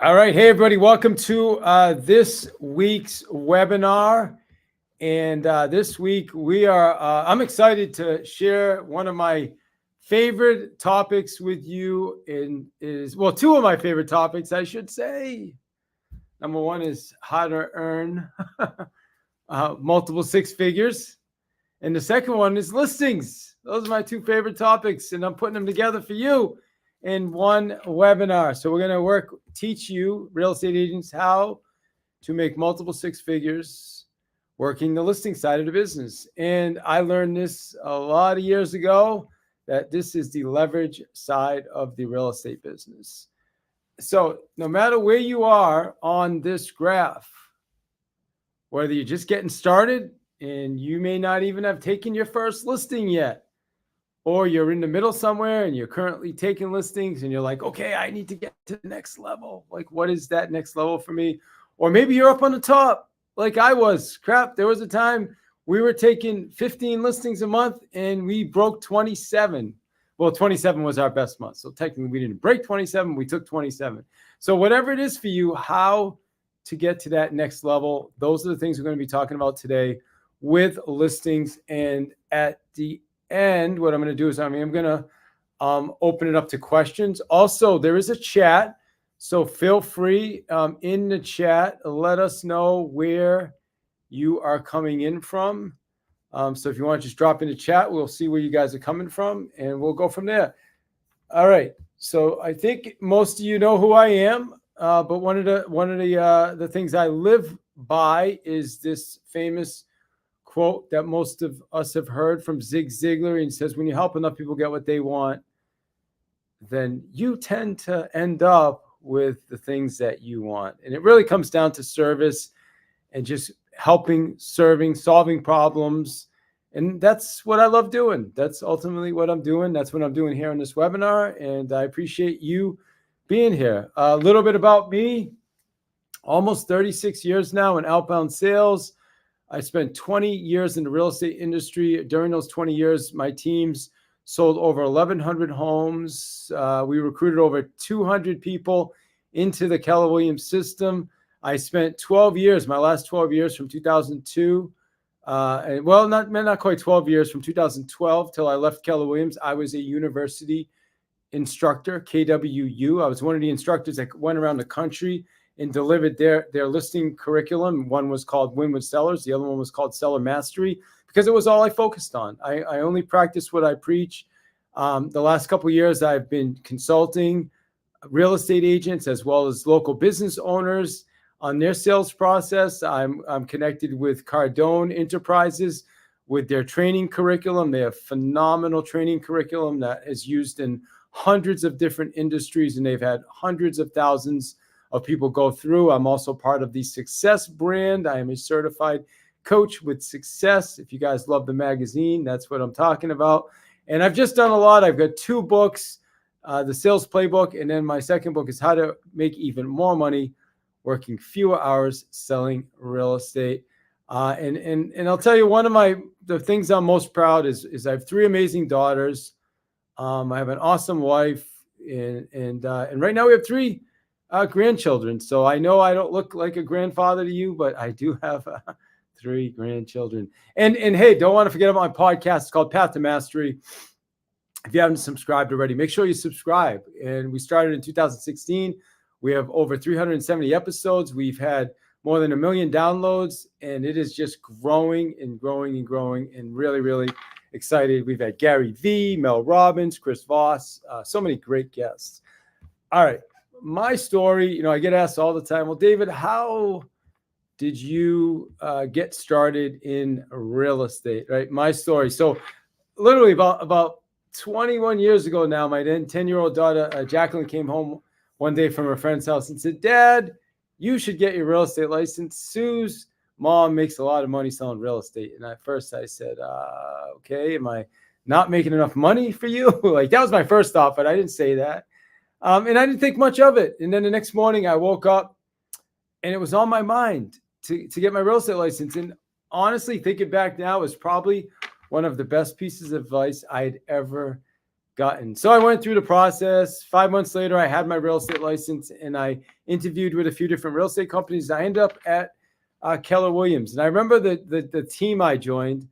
All right. Hey, everybody. Welcome to this week's webinar. And this week I'm excited to share one of my favorite topics with you. Two of my favorite topics, I should say. Number one is how to earn multiple six figures. And the second one is listings. Those are my two favorite topics. And I'm putting them together for you in one webinar. So we're going to teach you real estate agents how to make multiple six figures working the listing side of the business. And I learned this a lot of years ago, that this is the leverage side of the real estate business. So no matter where you are on this graph, whether you're just getting started and you may not even have taken your first listing yet, or you're in the middle somewhere and you're currently taking listings and you're like, okay, I need to get to the next level. Like, what is that next level for me? Or maybe you're up on the top like I was. Crap, there was a time we were taking 15 listings a month and we broke 27. Well, 27 was our best month. So technically we didn't break 27, we took 27. So whatever it is for you, how to get to that next level, those are the things we're going to be talking about today with listings. And at the end, what I'm going to do is I'm going to open it up to questions. Also, there is a chat, so feel free in the chat, let us know where you are coming in from. So if you want to just drop in the chat, we'll see where you guys are coming from, and we'll go from there. All right. So I think most of you know who I am, but one of the things I live by is this famous quote that most of us have heard from Zig Ziglar. And he says, when you help enough people get what they want, then you tend to end up with the things that you want. And it really comes down to service and just helping, serving, solving problems. And that's what I love doing. That's ultimately what I'm doing. That's what I'm doing here in this webinar. And I appreciate you being here. A little bit about me: almost 36 years now in outbound sales. I spent 20 years in the real estate industry. During those 20 years, my teams sold over 1,100 homes. We recruited over 200 people into the Keller Williams system. I spent 12 years, my last 12 years from 2002, not quite 12 years, from 2012 till I left Keller Williams. I was a university instructor, KWU. I was one of the instructors that went around the country and delivered their listing curriculum. One was called Win with Sellers. The other one was called Seller Mastery, because it was all I focused on. I only practice what I preach. The last couple of years, I've been consulting real estate agents as well as local business owners on their sales process. I'm connected with Cardone Enterprises with their training curriculum. They have phenomenal training curriculum that is used in hundreds of different industries, and they've had hundreds of thousands of people go through. I'm also part of the Success brand. I am a certified coach with Success. If you guys love the magazine, that's what I'm talking about. And I've just done a lot. I've got 2 books, the Sales Playbook, and then my second book is How to Make Even More Money Working Fewer Hours Selling Real Estate. And I'll tell you, one of the things I'm most proud is I have 3 amazing daughters. I have an awesome wife, and right now we have 3 grandchildren. So I know I don't look like a grandfather to you, but I do have 3 grandchildren. And hey, don't want to forget about my podcast. It's called Path to Mastery. If you haven't subscribed already, make sure you subscribe. And we started in 2016. We have over 370 episodes. We've had more than 1 million downloads, and it is just growing and growing and growing, and really, really excited. We've had Gary Vee, Mel Robbins, Chris Voss, so many great guests. All right. My story, I get asked all the time, well, David, how did you get started in real estate, right? My story. So literally about 21 years ago now, my then 10-year-old daughter, Jacqueline, came home one day from her friend's house and said, Dad, you should get your real estate license. Sue's mom makes a lot of money selling real estate. And at first I said, okay, am I not making enough money for you? Like, that was my first thought, but I didn't say that. And I didn't think much of it. And then the next morning I woke up and it was on my mind to get my real estate license. And honestly, thinking back now, is probably one of the best pieces of advice I'd ever gotten. So I went through the process. 5 months later, I had my real estate license, and I interviewed with a few different real estate companies. I ended up at Keller Williams. And I remember the team I joined.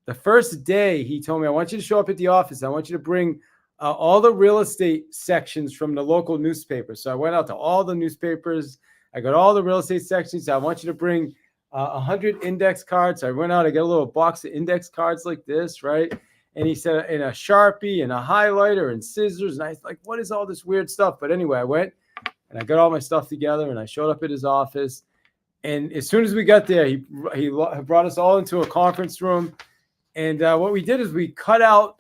The first day, he told me, I want you to show up at the office. I want you to bring all the real estate sections from the local newspaper. So I went out to all the newspapers. I got all the real estate sections. I want you to bring 100 index cards. So I went out, I got a little box of index cards like this, right? And he said, and a Sharpie and a highlighter and scissors. And I was like, what is all this weird stuff? But anyway, I went and I got all my stuff together and I showed up at his office. And as soon as we got there, he brought us all into a conference room. And what we did is we cut out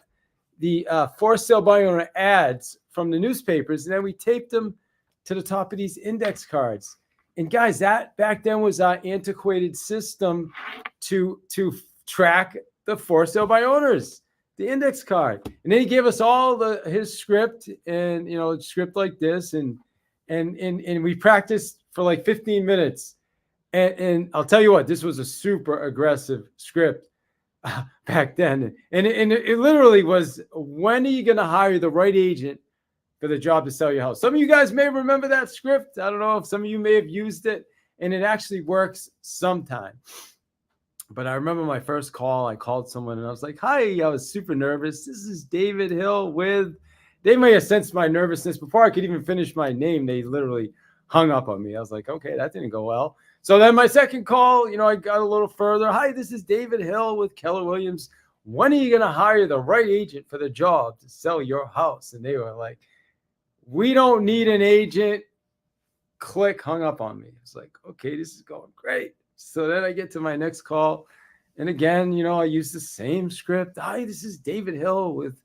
the for sale by owner ads from the newspapers, and then we taped them to the top of these index cards. And guys, that back then was our antiquated system to track the for sale by owners, the index card. And then he gave us all his script, and script like this, and we practiced for like 15 minutes. And I'll tell you what, this was a super aggressive script back then. And it literally was, when are you going to hire the right agent for the job to sell your house? Some of you guys may remember that script. I don't know if some of you may have used it, and it actually works sometime. But I remember my first call, I called someone and I was like, hi, I was super nervous. This is David Hill with, they may have sensed my nervousness before I could even finish my name. They literally hung up on me. I was like, okay, that didn't go well. So then my second call, I got a little further. Hi, this is David Hill with Keller Williams. When are you going to hire the right agent for the job to sell your house? And they were like, we don't need an agent. Click, hung up on me. It's like, okay, this is going great. So then I get to my next call. And again, I use the same script. Hi, this is David Hill with,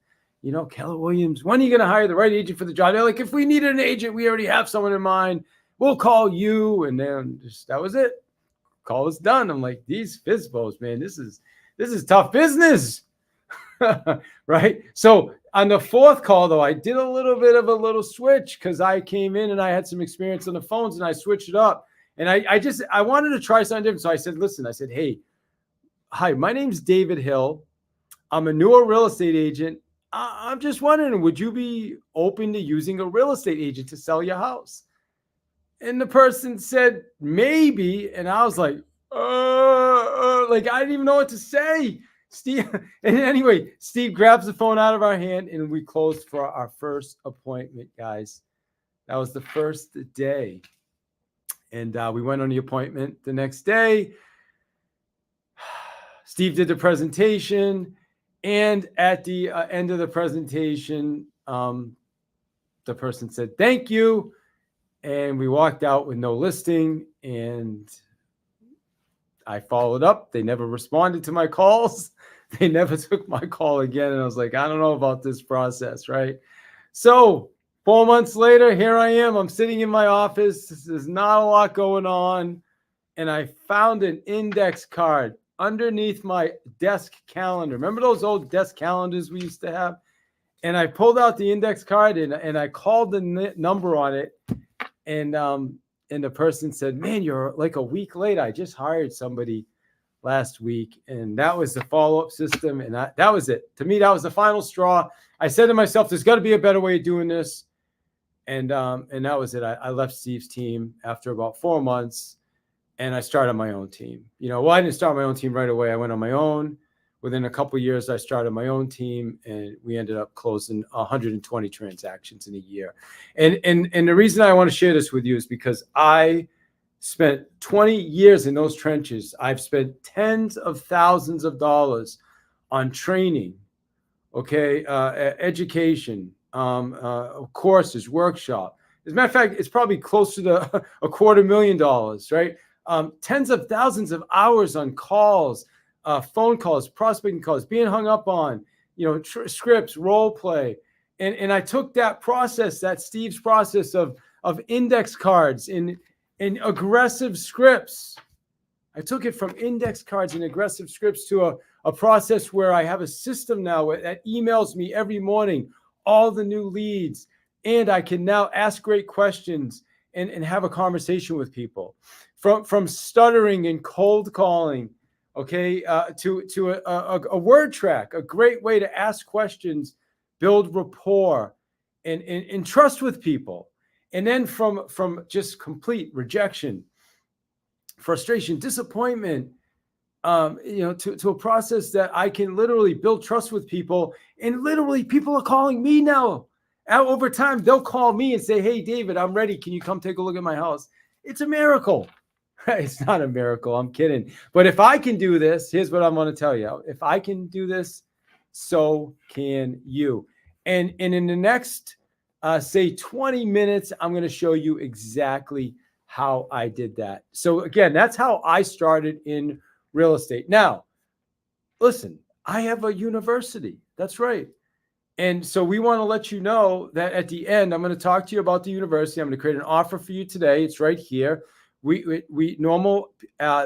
Keller Williams. When are you going to hire the right agent for the job? They're like, if we needed an agent, we already have someone in mind. We'll call you. And then that was it. Call was done. I'm like, these FSBOs, man, this is tough business. Right? So on the fourth call, though, I did a little bit of a little switch because I came in and I had some experience on the phones, and I switched it up. And I wanted to try something different. So I said, listen, hey, hi, my name's David Hill. I'm a newer real estate agent. I'm just wondering, would you be open to using a real estate agent to sell your house? And the person said, maybe. And I was like, I didn't even know what to say. Steve. And anyway, Steve grabs the phone out of our hand and we closed for our first appointment, guys. That was the first day. And we went on the appointment the next day. Steve did the presentation. And at the end of the presentation, the person said, thank you. And we walked out with no listing. And I followed up. They never responded to my calls. They never took my call again. And I was like, I don't know about this process, right? So 4 months later, here I am. I'm sitting in my office. There's not a lot going on. And I found an index card underneath my desk calendar. Remember those old desk calendars we used to have? And I pulled out the index card and I called the number on it. And the person said, man, you're like a week late. I just hired somebody last week. And that was the follow-up system. And that was it. To me, that was the final straw. I said to myself, there's got to be a better way of doing this. And that was it. I left Steve's team after about 4 months. And I started my own team. I didn't start my own team right away. I went on my own. Within a couple of years, I started my own team, and we ended up closing 120 transactions in a year. And the reason I want to share this with you is because I spent 20 years in those trenches. I've spent tens of thousands of dollars on training, education, courses, workshop. As a matter of fact, it's probably close to $250,000, right? Tens of thousands of hours on calls, phone calls, prospecting calls, being hung up on, scripts, role play. And I took that process, that Steve's process of index cards in aggressive scripts. I took it from index cards and aggressive scripts to a process where I have a system now that emails me every morning, all the new leads. And I can now ask great questions and have a conversation with people. From stuttering and cold calling, to a word track, a great way to ask questions build rapport, and trust with people. And then from just complete rejection, frustration, disappointment, to a process that I can literally build trust with people. And literally people are calling me now. Over time, they'll call me and say, hey, David, I'm ready. Can you come take a look at my house? It's a miracle. It's not a miracle. I'm kidding. But if I can do this, here's what I'm going to tell you. If I can do this, so can you. And in the next, say 20 minutes, I'm going to show you exactly how I did that. So again, that's how I started in real estate. Now, listen, I have a university. That's right. And so we want to let you know that at the end, I'm going to talk to you about the university. I'm going to create an offer for you today. It's right here. The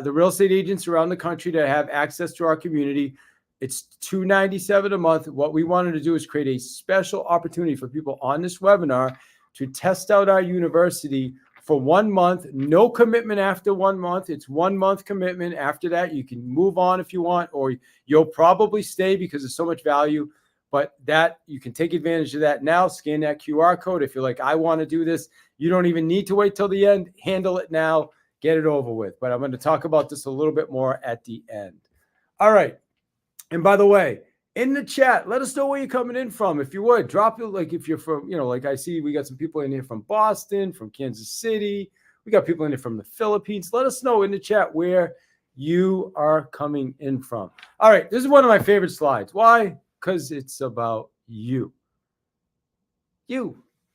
real estate agents around the country that have access to our community, it's $297 a month. What we wanted to do is create a special opportunity for people on this webinar to test out our university for 1 month. No commitment after 1 month. It's 1 month commitment. After that, you can move on if you want, or you'll probably stay because there's so much value. But that you can take advantage of that now. Scan that QR code. If you're like, I want to do this, you don't even need to wait till the end. Handle it now. Get it over with. But I'm going to talk about this a little bit more at the end. All right. And by the way, in the chat, let us know where you're coming in from. If you would, drop it. Like if you're from, like I see we got some people in here from Boston, from Kansas City. We got people in here from the Philippines. Let us know in the chat where you are coming in from. All right. This is one of my favorite slides. Why? Because it's about you.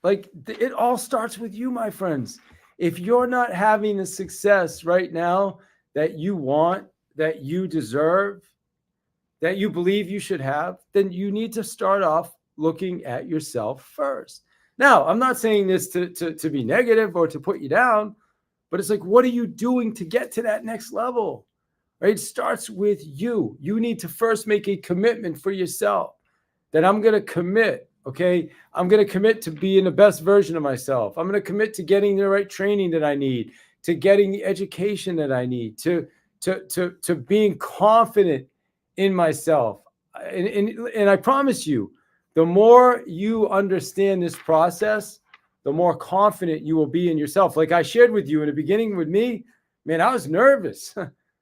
Like it all starts with you, my friends. If you're not having the success right now that you want, that you deserve, that you believe you should have, then you need to start off looking at yourself first. Now, I'm not saying this to be negative or to put you down, but it's like, what are you doing to get to that next level? Right? It starts with you. You need to first make a commitment for yourself that I'm going to commit. Okay. I'm going to commit to being the best version of myself. I'm going to commit to getting the right training that I need, to getting the education that I need, to being confident in myself. And I promise you, the more you understand this process, the more confident you will be in yourself. Like I shared with you in the beginning with me, man, I was nervous.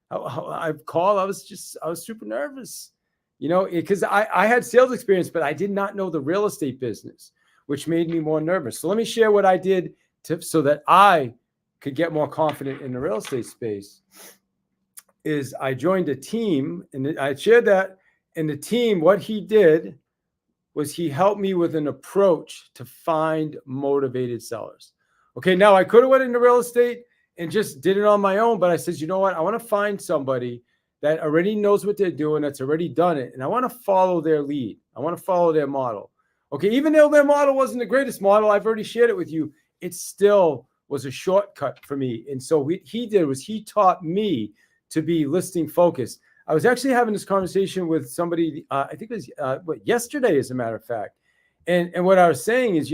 I was super nervous, because I had sales experience, but I did not know the real estate business, which made me more nervous. So let me share what I did so that I could get more confident in the real estate space. Is I joined a team, and I shared that. And the team, what he did was he helped me with an approach to find motivated sellers. Okay, now I could have went into real estate and just did it on my own. But I said, you know what? I want to find somebody that already knows what they're doing, that's already done it. And I want to follow their lead. I want to follow their model. Okay, even though their model wasn't the greatest model, I've already shared it with you. It still was a shortcut for me. And so what he did was he taught me to be listing focused. I was actually having this conversation with somebody, I think it was yesterday, as a matter of fact. And what I was saying is,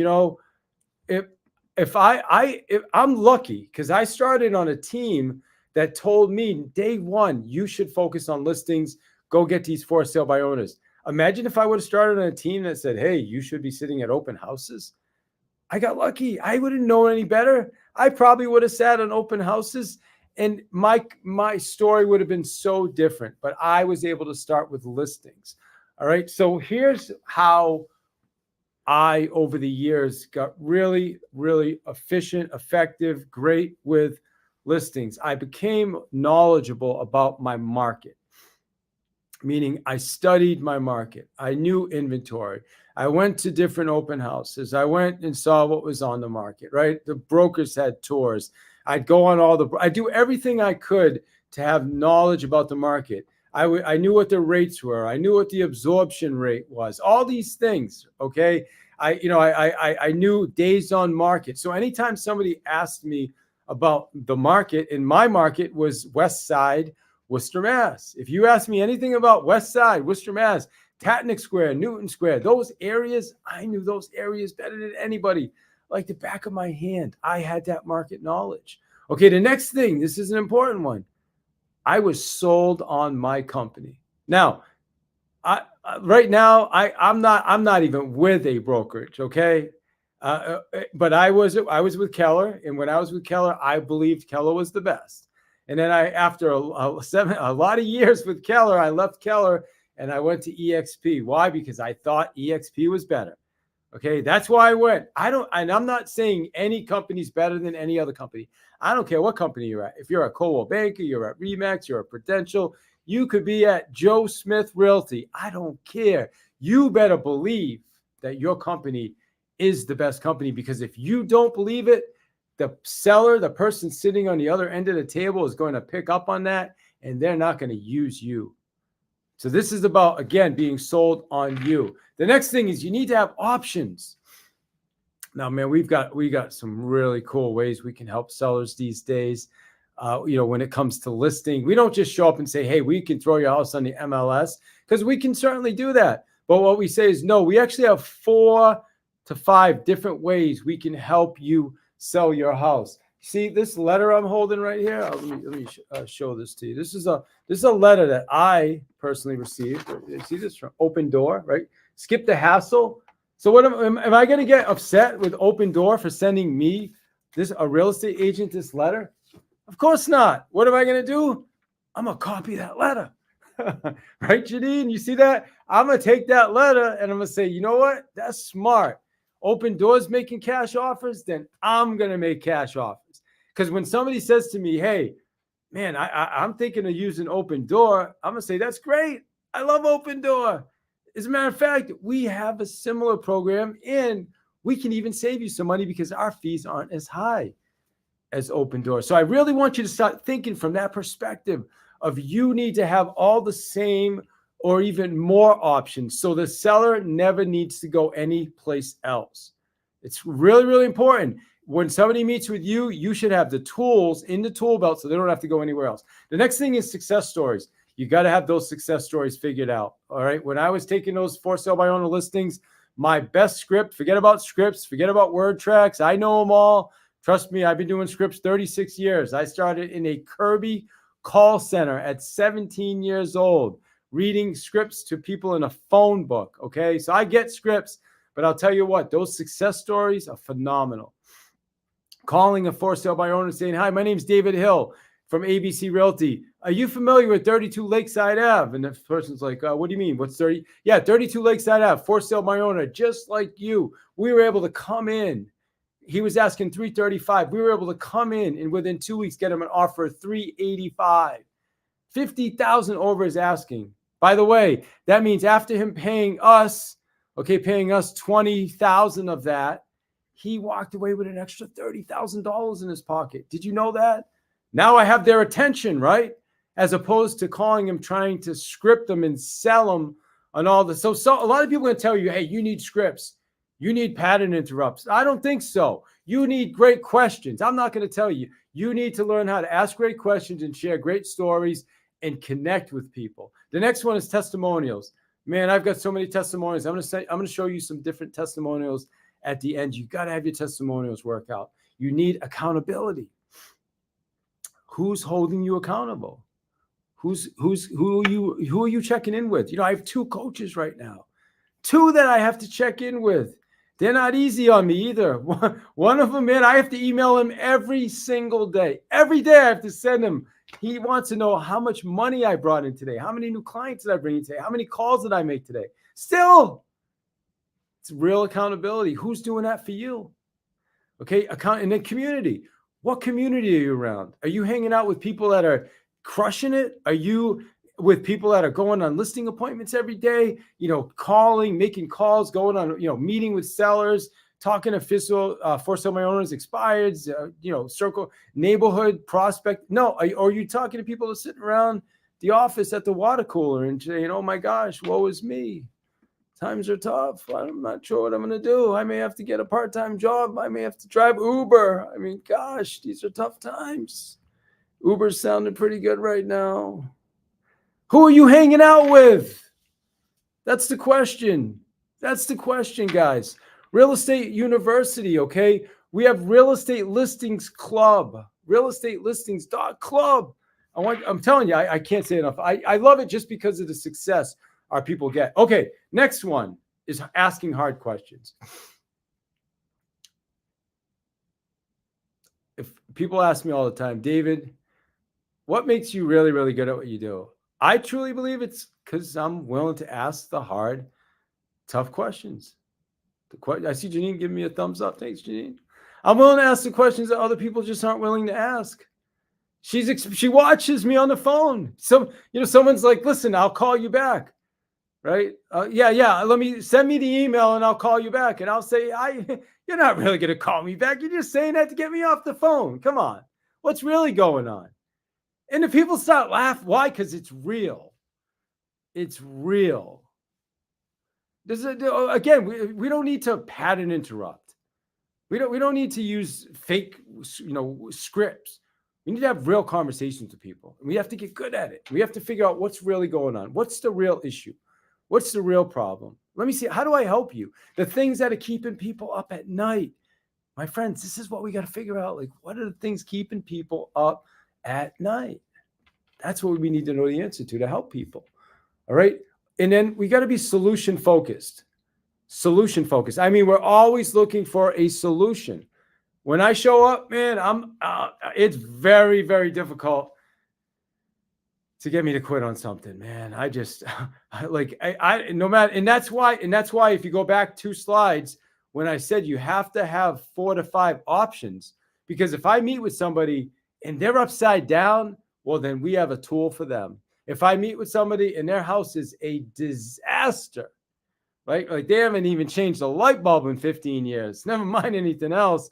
if I'm lucky, because I started on a team that told me day one, you should focus on listings, go get these for sale by owners. Imagine if I would have started on a team that said, hey, you should be sitting at open houses. I got lucky. I wouldn't know any better. I probably would have sat on open houses and my story would have been so different, but I was able to start with listings. All right. So here's how I, over the years, got really, really efficient, effective, great with listings. I became knowledgeable about my market, meaning I studied my market. I knew inventory. I went to different open houses. I went and saw what was on the market, right? The brokers had tours. I'd go on I do everything I could to have knowledge about the market. I knew what the rates were. I knew what the absorption rate was. All these things, okay? I knew days on market. So anytime somebody asked me about the market, and my market was West Side, Worcester, Mass. If you ask me anything about West Side, Worcester, Mass, Tatnick Square, Newton Square, those areas, I knew those areas better than anybody. Like the back of my hand. I had that market knowledge. Okay, the next thing, this is an important one. I was sold on my company. Now, Right now, I'm not even with a brokerage. Okay. But I was with Keller, and when I was with Keller, I believed Keller was the best. And then after a lot of years with Keller, I left Keller and I went to EXP. Why? Because I thought EXP was better. Okay, that's why I went. And I'm not saying any company's better than any other company. I don't care what company you're at. If you're at Coldwell Banker, you're at Remax, you're at Prudential, you could be at Joe Smith Realty. I don't care. You better believe that your company is the best company, because if you don't believe it, the seller, the person sitting on the other end of the table, is going to pick up on that, and they're not going to use you. So this is about, again, being sold on you. The next thing is you need to have options. Now, man, we got some really cool ways we can help sellers these days. When it comes to listing, we don't just show up and say, hey, we can throw your house on the MLS, because we can certainly do that. But what we say is, no, we actually have 4 to 5 different ways we can help you sell your house. See this letter I'm holding right here? Let me show this to you. This is a letter that I personally received. You see this from Open Door, right? Skip the hassle. So what am I going to get upset with Open Door for sending me a real estate agent this letter? Of course not. What am I going to do? I'm going to copy that letter. Right, Janine? You see that? I'm going to take that letter and I'm going to say, you know what? That's smart. Open Doors making cash offers, then I'm going to make cash offers. Because when somebody says to me, hey, man, I'm thinking of using Open Door, I'm going to say, that's great. I love Open Door. As a matter of fact, we have a similar program, and we can even save you some money because our fees aren't as high as Open Door. So I really want you to start thinking from that perspective of, you need to have all the same or even more options, so the seller never needs to go any place else. It's really, really important. When somebody meets with you, you should have the tools in the tool belt so they don't have to go anywhere else. The next thing is success stories. You got to have those success stories figured out. All right. When I was taking those for sale by owner listings, my best script, forget about scripts, forget about word tracks. I know them all. Trust me, I've been doing scripts 36 years. I started in a Kirby call center at 17 years old, reading scripts to people in a phone book. Okay. So I get scripts, but I'll tell you what, those success stories are phenomenal. Calling a for sale by owner saying, hi, my name's David Hill from ABC Realty. Are you familiar with 32 Lakeside Ave? And the person's like, what do you mean? What's 30? Yeah, 32 Lakeside Ave, for sale by owner, just like you. We were able to come in. He was asking $335. We were able to come in and within 2 weeks get him an offer of $385. $50,000 over his asking. By the way, that means after him paying us $20,000 of that, he walked away with an extra $30,000 in his pocket. Did you know that? Now I have their attention, right? As opposed to calling him, trying to script them and sell them on all this. So a lot of people are going to tell you, hey, you need scripts. You need pattern interrupts. I don't think so. You need great questions. I'm not going to tell you. You need to learn how to ask great questions and share great stories and connect with people. The next one is testimonials. Man, I've got so many testimonials. I'm going to show you some different testimonials at the end. You got to have your testimonials work out. You need accountability. Who's holding you accountable? Who are you checking in with? I have 2 coaches right now, 2 that I have to check in with. They're not easy on me either. One of them, man, I have to email him every single day. Every day I have to send him. He wants to know how much money I brought in today. How many new clients did I bring in today? How many calls did I make today? Still, it's real accountability. Who's doing that for you? Okay, and then community. What community are you around? Are you hanging out with people that are crushing it? Are you with people that are going on listing appointments every day, calling, making calls, going on, meeting with sellers, talking to for sale by owners, expireds, circle, neighborhood, prospect? No, are you talking to people that are sitting around the office at the water cooler and saying, oh my gosh, woe is me. Times are tough. I'm not sure what I'm going to do. I may have to get a part-time job. I may have to drive Uber. I mean, gosh, these are tough times. Uber's sounding pretty good right now. Who are you hanging out with? That's the question. That's the question, guys. Real Estate University, okay? We have Real Estate Listings Club, realestatelistings.club. I'm telling you, I can't say enough. I love it just because of the success our people get. Okay, next one is asking hard questions. If people ask me all the time, David, what makes you really, really good at what you do? I truly believe it's because I'm willing to ask the hard, tough questions. I see Janine giving me a thumbs up. Thanks, Janine. I'm willing to ask the questions that other people just aren't willing to ask. She watches me on the phone. Someone's like, listen, I'll call you back. Right? Yeah. Send me the email and I'll call you back. And I'll say, you're not really going to call me back. You're just saying that to get me off the phone. Come on. What's really going on? And the people start laughing. Why? Because it's real. It's real. Again, we don't need to pattern interrupt. We don't need to use fake, scripts. We need to have real conversations with people. And we have to get good at it. We have to figure out what's really going on. What's the real issue? What's the real problem? Let me see. How do I help you? The things that are keeping people up at night. My friends, this is what we got to figure out. Like, what are the things keeping people up at night? That's what we need to know the answer to help people. All right. And then we got to be solution focused. Solution focused. I mean, we're always looking for a solution. When I show up, man, it's very, very difficult to get me to quit on something, man. No matter, and that's why if you go back 2 slides, when I said you have to have 4 to 5 options, because if I meet with somebody and they're upside down, well, then we have a tool for them. If I meet with somebody and their house is a disaster, right? Like they haven't even changed the light bulb in 15 years, never mind anything else.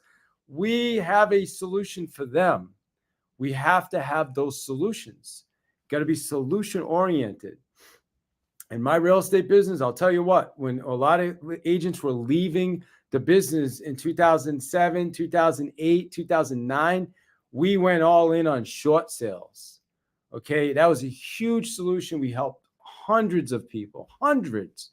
We have a solution for them. We have to have those solutions. Got to be solution oriented. In my real estate business, I'll tell you what, when a lot of agents were leaving the business in 2007, 2008, 2009, we went all in on short sales. Okay. That was a huge solution. We helped hundreds of people, hundreds.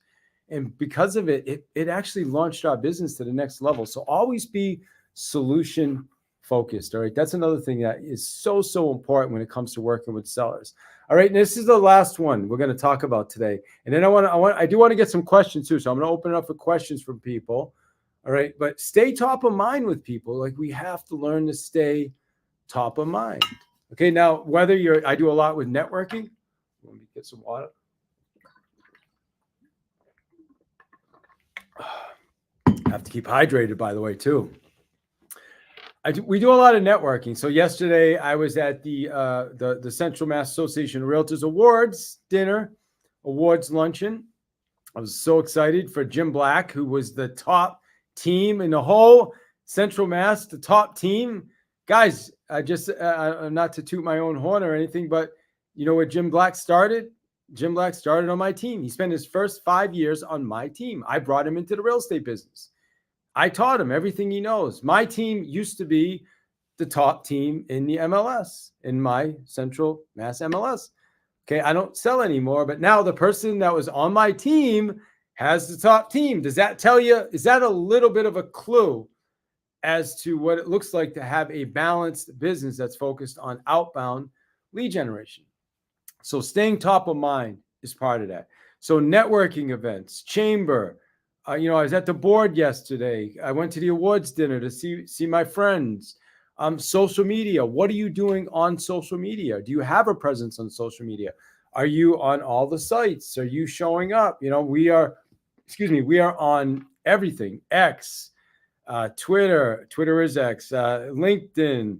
And because of it, it actually launched our business to the next level. So always be solution focused. All right. That's another thing that is so, so important when it comes to working with sellers. All right. And this is the last one we're going to talk about today. And then I do want to get some questions too. So I'm going to open it up for questions from people. All right. But stay top of mind with people. Like we have to learn to stay top of mind. Okay. Now, I do a lot with networking. Let me get some water. I have to keep hydrated, by the way, too. We do a lot of networking. So yesterday I was at the Central Mass Association of Realtors Awards luncheon. I was so excited for Jim Black, who was the top team in the whole Central Mass, the top team. Guys, not to toot my own horn or anything, but you know where Jim Black started? Jim Black started on my team. He spent his first 5 years on my team. I brought him into the real estate business. I taught him everything he knows. My team used to be the top team in the MLS, in my Central Mass MLS. Okay, I don't sell anymore, but now the person that was on my team has the top team. Does that tell you, is that a little bit of a clue as to what it looks like to have a balanced business that's focused on outbound lead generation? So staying top of mind is part of that. So networking events, chamber. I was at the board yesterday. I went to the awards dinner to see my friends. Social media. What are you doing on social media? Do you have a presence on social media? Are you on all the sites? Are you showing up? We are on everything. X, Twitter is X, LinkedIn,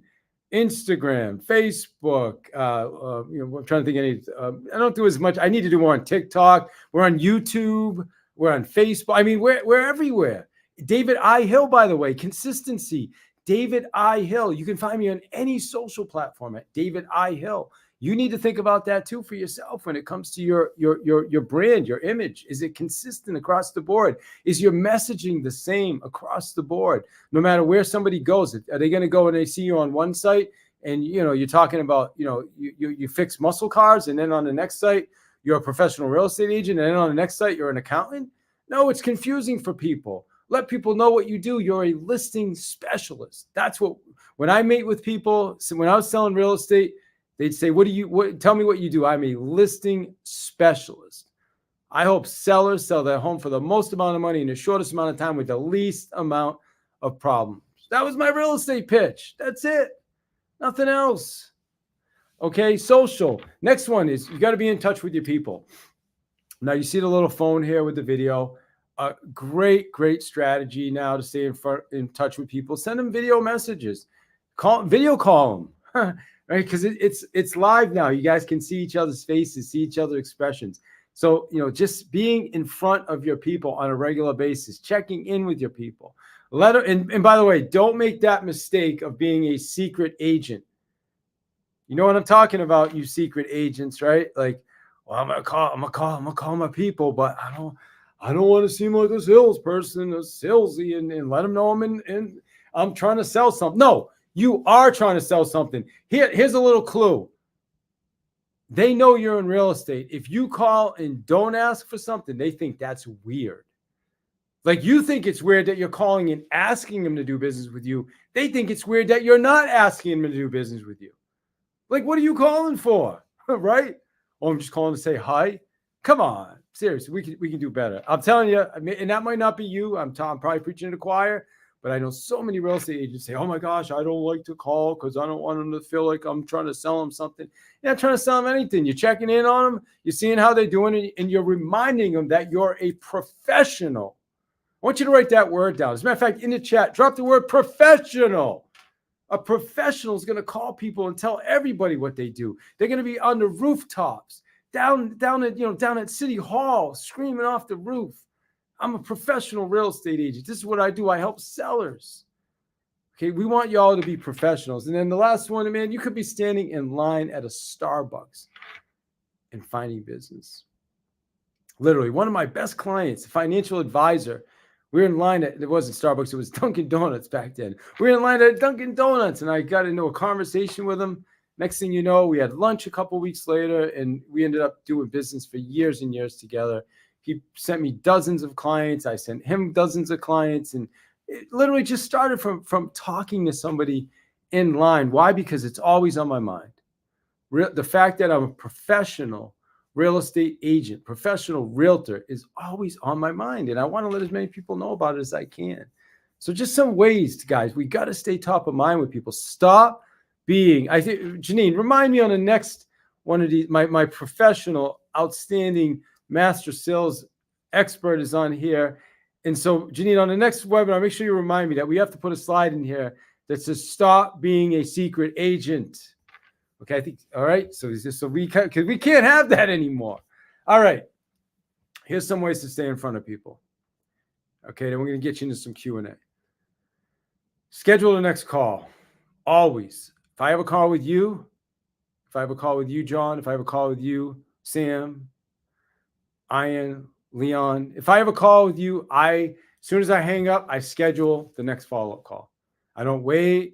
Instagram, Facebook. I'm trying to think I don't do as much. I need to do more on TikTok. We're on YouTube. We're on Facebook. I mean, we're everywhere. David I. Hill, by the way, consistency. David I. Hill. You can find me on any social platform at David I. Hill. You need to think about that too for yourself when it comes to your brand, your image. Is it consistent across the board? Is your messaging the same across the board? No matter where somebody goes, are they going to go and they see you on one site and you're talking about you fix muscle cars, and then on the next site you're a professional real estate agent, and then on the next site you're an accountant? No, it's confusing for people. Let people know what you do. You're a listing specialist. That's what, when I meet with people, when I was selling real estate, they'd say, tell me what you do. I'm a listing specialist. I hope sellers sell their home for the most amount of money in the shortest amount of time with the least amount of problems. That was my real estate pitch. That's it. Nothing else. Okay, social. Next one is you got to be in touch with your people. Now you see the little phone here with the video. Great strategy now to stay in touch with people. Send them video messages. Video call them, right? Because it's live now. You guys can see each other's faces, see each other's expressions. So, just being in front of your people on a regular basis, checking in with your people. And by the way, don't make that mistake of being a secret agent. You know what I'm talking about, you secret agents, right? Like, well, I'm gonna call my people, but I don't want to seem like a salesperson, a salesy, and let them know I'm trying to sell something. No, you are trying to sell something. Here's a little clue. They know you're in real estate. If you call and don't ask for something, they think that's weird. Like, you think it's weird that you're calling and asking them to do business with you. They think it's weird that you're not asking them to do business with you. Like, what are you calling for? Right? Oh, I'm just calling to say hi. Come on. Seriously, we can do better. I'm telling you, and that might not be you. I'm probably preaching to the choir, but I know so many real estate agents say, oh my gosh, I don't like to call because I don't want them to feel like I'm trying to sell them something. You're not trying to sell them anything. You're checking in on them. You're seeing how they're doing it, and you're reminding them that you're a professional. I want you to write that word down. As a matter of fact, in the chat, drop the word professional. A professional is going to call people and tell everybody what they do. They're going to be on the rooftops, down at City Hall, screaming off the roof. I'm a professional real estate agent. This is what I do. I help sellers. Okay, we want y'all to be professionals. And then the last one, man, you could be standing in line at a Starbucks and finding business. Literally, one of my best clients, a financial advisor, we were in line at, it wasn't Starbucks, it was Dunkin' Donuts back then. We were in line at Dunkin' Donuts, and I got into a conversation with him. Next thing you know, we had lunch a couple weeks later, and we ended up doing business for years and years together. He sent me dozens of clients. I sent him dozens of clients, and it literally just started from talking to somebody in line. Why? Because it's always on my mind. The fact that I'm a professional real estate agent, professional realtor is always on my mind. And I want to let as many people know about it as I can. So just some ways, guys, we got to stay top of mind with people. Stop being, I think, Janine, remind me on the next one of these, my professional, outstanding master sales expert is on here. And so, Janine, on the next webinar, make sure you remind me that we have to put a slide in here that says, stop being a secret agent. Okay, I think, all right. So we can't have that anymore. All right. Here's some ways to stay in front of people. Okay, then we're going to get you into some Q&A. Schedule the next call. Always. If I have a call with you, John, if I have a call with you, Sam, Ian, Leon, if I have a call with you, as soon as I hang up, I schedule the next follow-up call. I don't wait.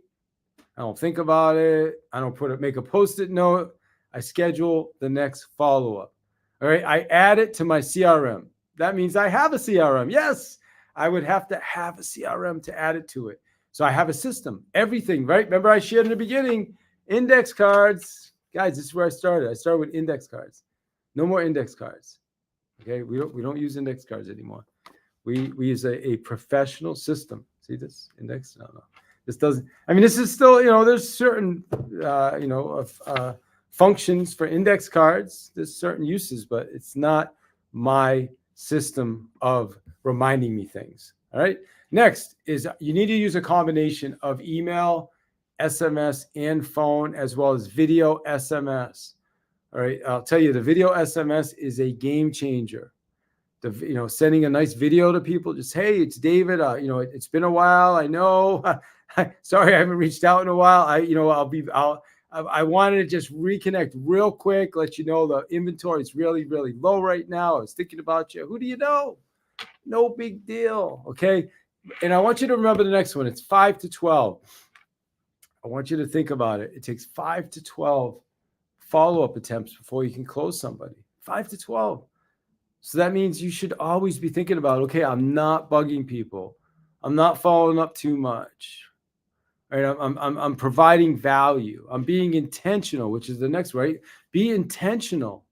I don't think about it. I don't make a Post-it note. I schedule the next follow-up. All right. I add it to my CRM. That means I have a CRM. Yes, I would have to have a CRM to add it to it. So I have a system, everything, right? Remember I shared in the beginning, index cards. Guys, this is where I started. I started with index cards. No more index cards. Okay. We don't use index cards anymore. We use a professional system. See this index? No. This doesn't, I mean, this is still, there's certain, functions for index cards. There's certain uses, but it's not my system of reminding me things. All right. Next is you need to use a combination of email, SMS, and phone, as well as video SMS. All right. I'll tell you, the video SMS is a game changer. Sending a nice video to people, just, hey, it's David. It's been a while. I know. Sorry, I haven't reached out in a while. I wanted to just reconnect real quick, let you know the inventory is really, really low right now. I was thinking about you. Who do you know? No big deal. Okay. And I want you to remember the next one. It's 5 to 12. I want you to think about it. It takes 5 to 12 follow-up attempts before you can close somebody. 5 to 12. So that means you should always be thinking about, okay, I'm not bugging people. I'm not following up too much. Right? I'm providing value. I'm being intentional, which is the next, right? Be intentional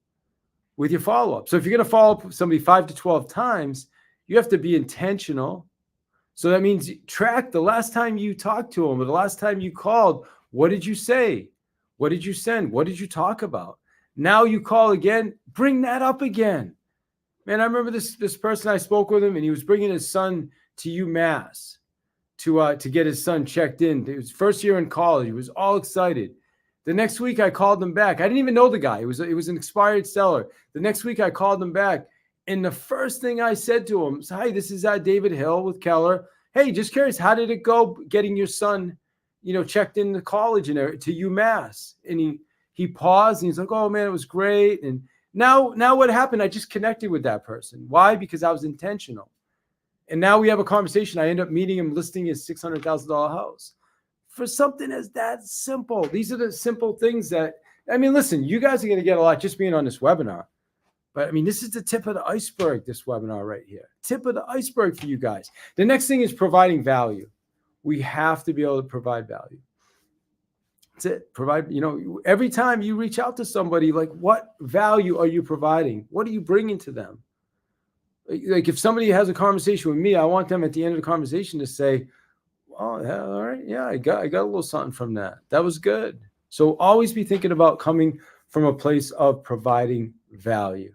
with your follow-up. So if you're going to follow up with somebody 5 to 12 times, you have to be intentional. So that means track the last time you talked to them or the last time you called. What did you say? What did you send? What did you talk about? Now you call again, bring that up again. Man, I remember this person, I spoke with him, and he was bringing his son to UMass to get his son checked in. It was first year in college. He was all excited. The next week I called him back. I didn't even know the guy. It was an expired seller. The next week I called him back. And the first thing I said to him was, hi, this is David Hill with Keller. Hey, just curious, how did it go getting your son, checked into college and to UMass? And he paused and he's like, oh man, it was great. And now what happened? I just connected with that person. Why? Because I was intentional. And now we have a conversation. I end up meeting him, listing his $600,000 house for something as that simple. These are the simple things that, listen, you guys are going to get a lot just being on this webinar. But this is the tip of the iceberg, this webinar right here. Tip of the iceberg for you guys. The next thing is providing value. We have to be able to provide value. That's it. Provide, every time you reach out to somebody, like, what value are you providing? What are you bringing to them? Like if somebody has a conversation with me, I want them at the end of the conversation to say, oh, yeah, all right. Yeah, I got a little something from that. That was good. So always be thinking about coming from a place of providing value.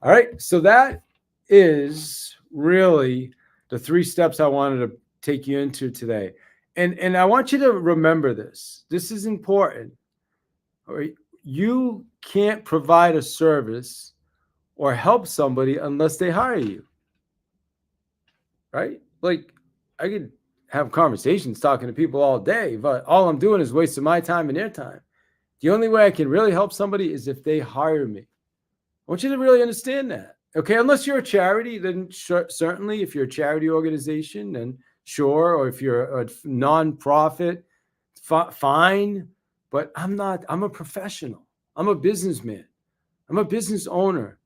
All right. So that is really the 3 steps I wanted to take you into today. And I want you to remember this. This is important. All right. You can't provide a service or help somebody unless they hire you. Right? Like I could have conversations talking to people all day, but all I'm doing is wasting my time and their time. The only way I can really help somebody is if they hire me. I want you to really understand that. Okay, unless you're a charity, then certainly if you're a charity organization, then sure. Or if you're a nonprofit, fine. But I'm not. I'm a professional. I'm a businessman. I'm a business owner.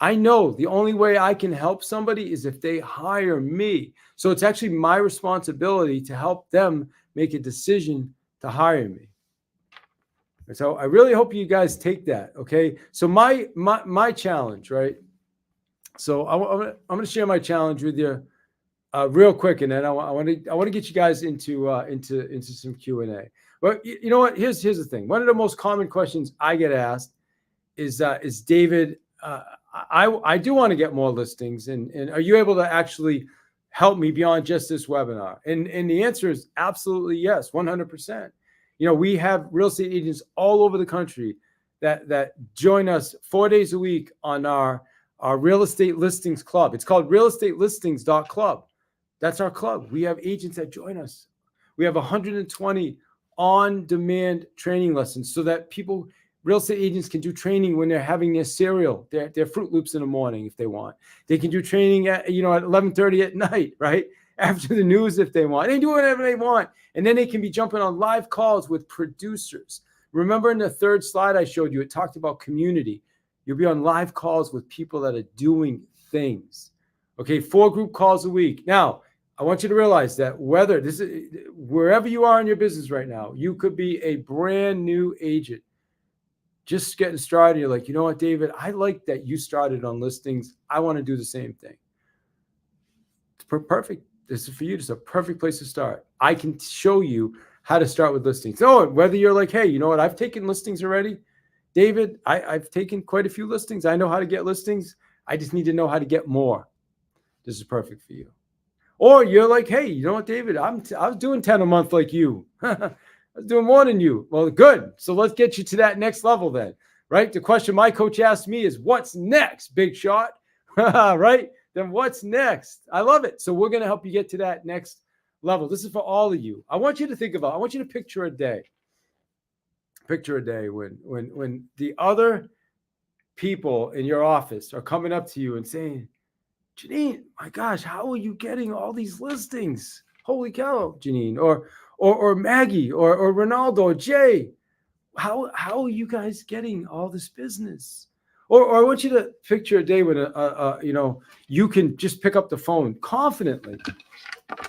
I know the only way I can help somebody is if they hire me. So it's actually my responsibility to help them make a decision to hire me. So I really hope you guys take that. Okay. So my challenge, right? So I'm going to share my challenge with you real quick, and then I want to get you guys into some Q&A. But you know what? Here's the thing. One of the most common questions I get asked is David, I do want to get more listings, and are you able to actually help me beyond just this webinar? And the answer is absolutely yes, 100%. We have real estate agents all over the country that join us 4 days a week on our real estate listings club. It's called realestatelistings.club. That's our club. We have agents that join us. We have 120 on-demand training lessons so that real estate agents can do training when they're having their cereal, their Fruit Loops in the morning if they want. They can do training at 11:30 at night, right? After the news if they want. They do whatever they want. And then they can be jumping on live calls with producers. Remember in the 3rd slide I showed you, it talked about community. You'll be on live calls with people that are doing things. Okay, 4 group calls a week. Now, I want you to realize that wherever you are in your business right now, you could be a brand new agent just getting started. You're like, you know what, David, I like that you started on listings. I want to do the same thing. It's perfect. This is for you. It's a perfect place to start. I can show you how to start with listings. So whether you're like, hey, you know what, I've taken listings already. David, I've taken quite a few listings. I know how to get listings. I just need to know how to get more. This is perfect for you. Or you're like, hey, you know what, David, I was doing 10 a month like you. I was doing more than you. Well, good. So let's get you to that next level then, right? The question my coach asked me is, what's next, big shot? Right? Then what's next? I love it. So we're going to help you get to that next level. This is for all of you. I want you to picture a day. Picture a day when the other people in your office are coming up to you and saying, Janine, my gosh, how are you getting all these listings? Holy cow, Janine, or Maggie, or Ronaldo, or Jay. How are you guys getting all this business? Or I want you to picture a day when you can just pick up the phone confidently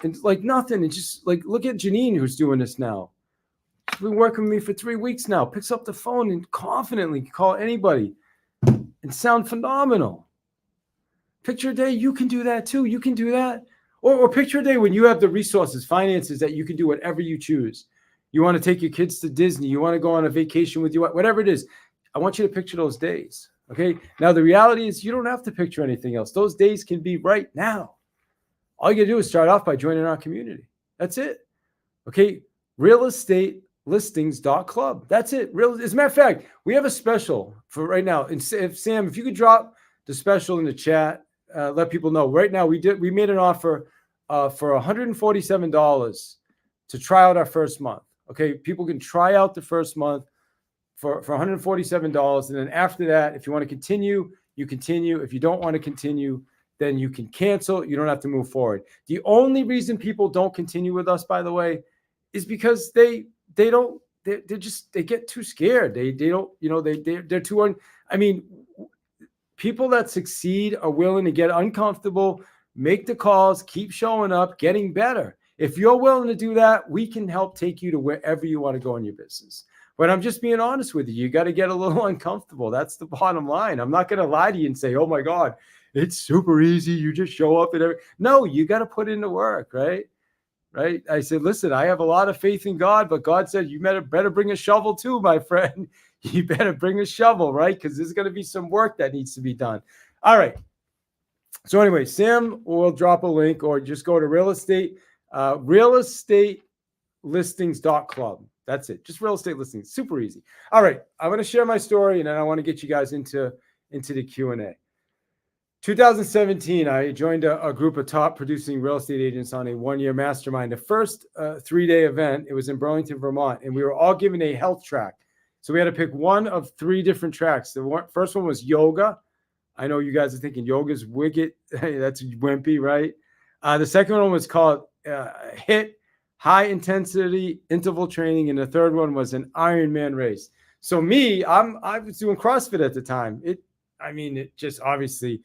and like nothing, and just like look at Janine who's doing this now. She's been working with me for 3 weeks now. Picks up the phone and confidently call anybody. and sound phenomenal. Picture a day you can do that too. You can do that. Or picture a day when you have the resources, finances that you can do whatever you choose. You want to take your kids to Disney. You want to go on a vacation with you, whatever it is. I want you to picture those days. Okay. Now, the reality is you don't have to picture anything else. Those days can be right now. All you got to do is start off by joining our community. That's it. Okay. Realestatelistenings.club. That's it. As a matter of fact, we have a special for right now. And Sam, if you could drop the special in the chat, let people know. Right now, we made an offer for $147 to try out our first month. Okay, people can try out the first month for $147, and then after that, if you want to continue, you continue. If you don't want to continue, then you can cancel. You don't have to move forward. The only reason people don't continue with us, by the way, is because they get too scared. They don't, they're too people that succeed are willing to get uncomfortable, make the calls, keep showing up, getting better. If you're willing to do that, we can help take you to wherever you want to go in your business. But I'm just being honest with you. You got to get a little uncomfortable. That's the bottom line. I'm not going to lie to you and say, oh my God, it's super easy. You just show up and everything. No, you got to put in the work, right? Right. I said, listen, I have a lot of faith in God, but God said, you better bring a shovel too, my friend. You better bring a shovel, right? Because there's going to be some work that needs to be done. All right. So anyway, Sam will drop a link or just go to realestatelistenings.club. That's it. Just real estate listings. Super easy. All right. I'm going to share my story and then I want to get you guys into the Q&A. 2017, I joined a group of top producing real estate agents on a one-year mastermind. The first 3-day event, it was in Burlington, Vermont, and we were all given a health track. So we had to pick one of 3 different tracks. The first one was yoga. I know you guys are thinking yoga's wicked. That's wimpy, right? The second one was called HIIT, high intensity interval training. And the third one was an Ironman race. So I was doing CrossFit at the time. It just obviously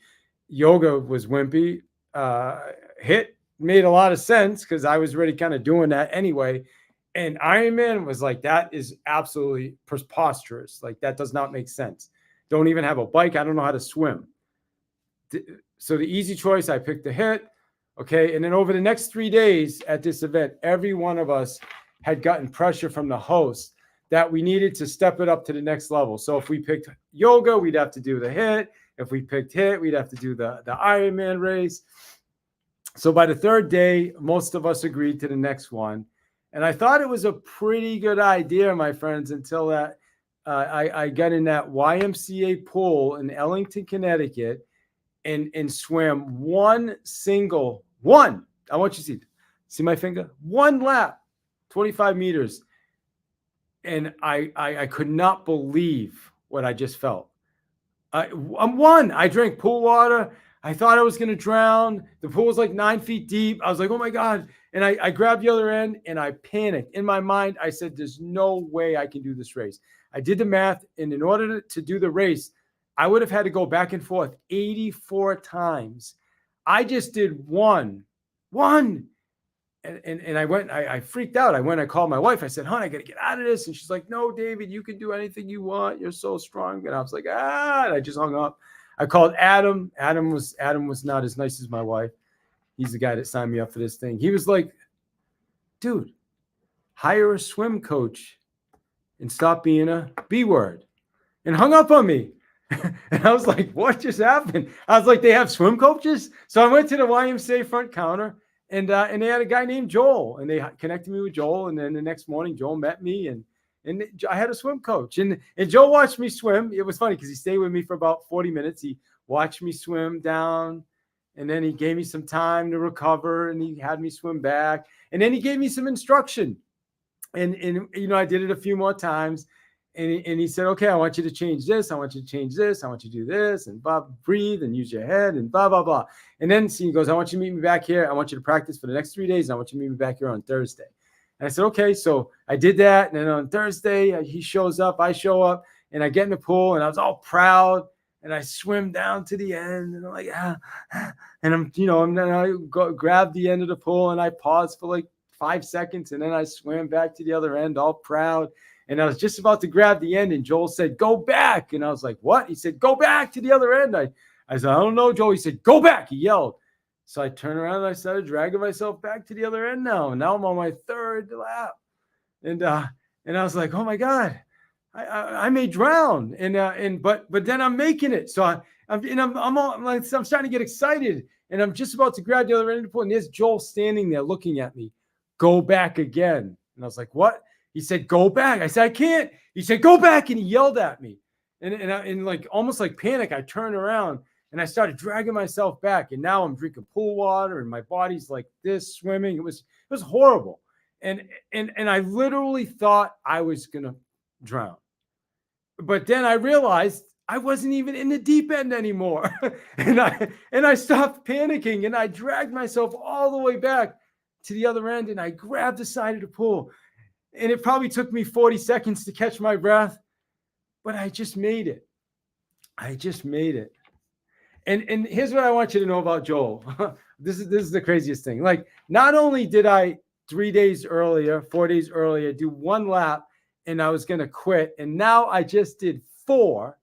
yoga was wimpy. HIIT made a lot of sense because I was already kind of doing that anyway. And Ironman was like, that is absolutely preposterous. Like, that does not make sense. Don't even have a bike. I don't know how to swim. So the easy choice, I picked the HIIT. Okay. And then over the next 3 days at this event, every one of us had gotten pressure from the host that we needed to step it up to the next level. So if we picked yoga, we'd have to do the HIIT. If we picked HIIT, we'd have to do the Ironman race. So by the 3rd day, most of us agreed to the next one. And I thought it was a pretty good idea, my friends, until that I got in that YMCA pool in Ellington, Connecticut, and swam one. I want you to see my finger, 1 lap, 25 meters. And I could not believe what I just felt. I'm one. I drank pool water. I thought I was going to drown. The pool was like 9 feet deep. I was like, oh my God. And I grabbed the other end and I panicked. In my mind, I said, there's no way I can do this race. I did the math. And in order to do the race, I would have had to go back and forth 84 times. I just did one. And I freaked out. I called my wife. I said, hon, I got to get out of this. And she's like, no, David, you can do anything you want. You're so strong. And I was like, and I just hung up. I called Adam. Adam was not as nice as my wife. He's the guy that signed me up for this thing. He was like, dude, hire a swim coach and stop being a B word, and hung up on me. And I was like, what just happened? I was like, they have swim coaches? So I went to the YMCA front counter and they had a guy named Joel, and they connected me with Joel. And then the next morning, Joel met me and I had a swim coach, and Joe watched me swim. It was funny because he stayed with me for about 40 minutes. He watched me swim down, and then he gave me some time to recover, and he had me swim back, and then he gave me some instruction. And I did it a few more times, and he said, okay, I want you to change this. I want you to change this. I want you to do this, and breathe and use your head and blah, blah, blah. And then he goes, I want you to meet me back here. I want you to practice for the next 3 days. And I want you to meet me back here on Thursday. And I said, okay. So I did that. And then on Thursday, he shows up, I show up, and I get in the pool, and I was all proud, and I swim down to the end, and I'm like, and I grab the end of the pool, and I pause for like 5 seconds, and then I swam back to the other end, all proud. And I was just about to grab the end, and Joel said, "Go back." And I was like, "What?" He said, "Go back to the other end." I said, "I don't know, Joel." He said, "Go back." He yelled. So I turned around and I started dragging myself back to the other end now. And now I'm on my third lap. And I was like, "Oh my God, I may drown." But then I'm making it. So I'm starting to get excited. And I'm just about to grab the other end of the pool. And there's Joel standing there looking at me. "Go back again." And I was like, "What?" He said, "Go back." I said, "I can't." He said, "Go back." And he yelled at me. And like almost like panic, I turned around and I started dragging myself back. And now I'm drinking pool water and my body's like this, swimming. It was horrible. And I literally thought I was going to drown. But then I realized I wasn't even in the deep end anymore. and I stopped panicking and I dragged myself all the way back to the other end and I grabbed the side of the pool. And it probably took me 40 seconds to catch my breath, but I just made it. I just made it. And here's what I want you to know about Joel. This is the craziest thing. Like, not only did I 4 days earlier, do one lap and I was going to quit. And now I just did 4.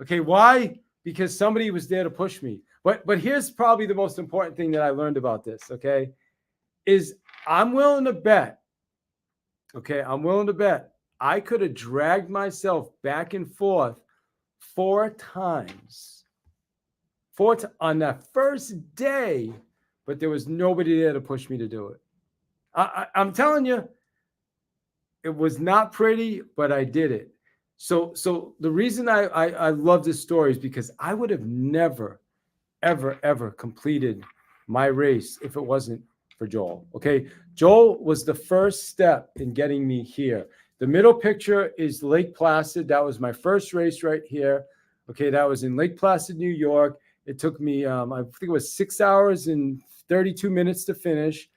Okay. Why? Because somebody was there to push me. But here's probably the most important thing that I learned about this. Okay. Is I'm willing to bet. Okay. I'm willing to bet I could have dragged myself back and forth 4 times. On that first day, but there was nobody there to push me to do it. I'm telling you, it was not pretty, but I did it. So the reason I love this story is because I would have never, ever completed my race if it wasn't for Joel. Okay. Joel was the first step in getting me here. The middle picture is Lake Placid. That was my first race right here. Okay. That was in Lake Placid, New York. It took me, I think it was 6 hours and 32 minutes to finish.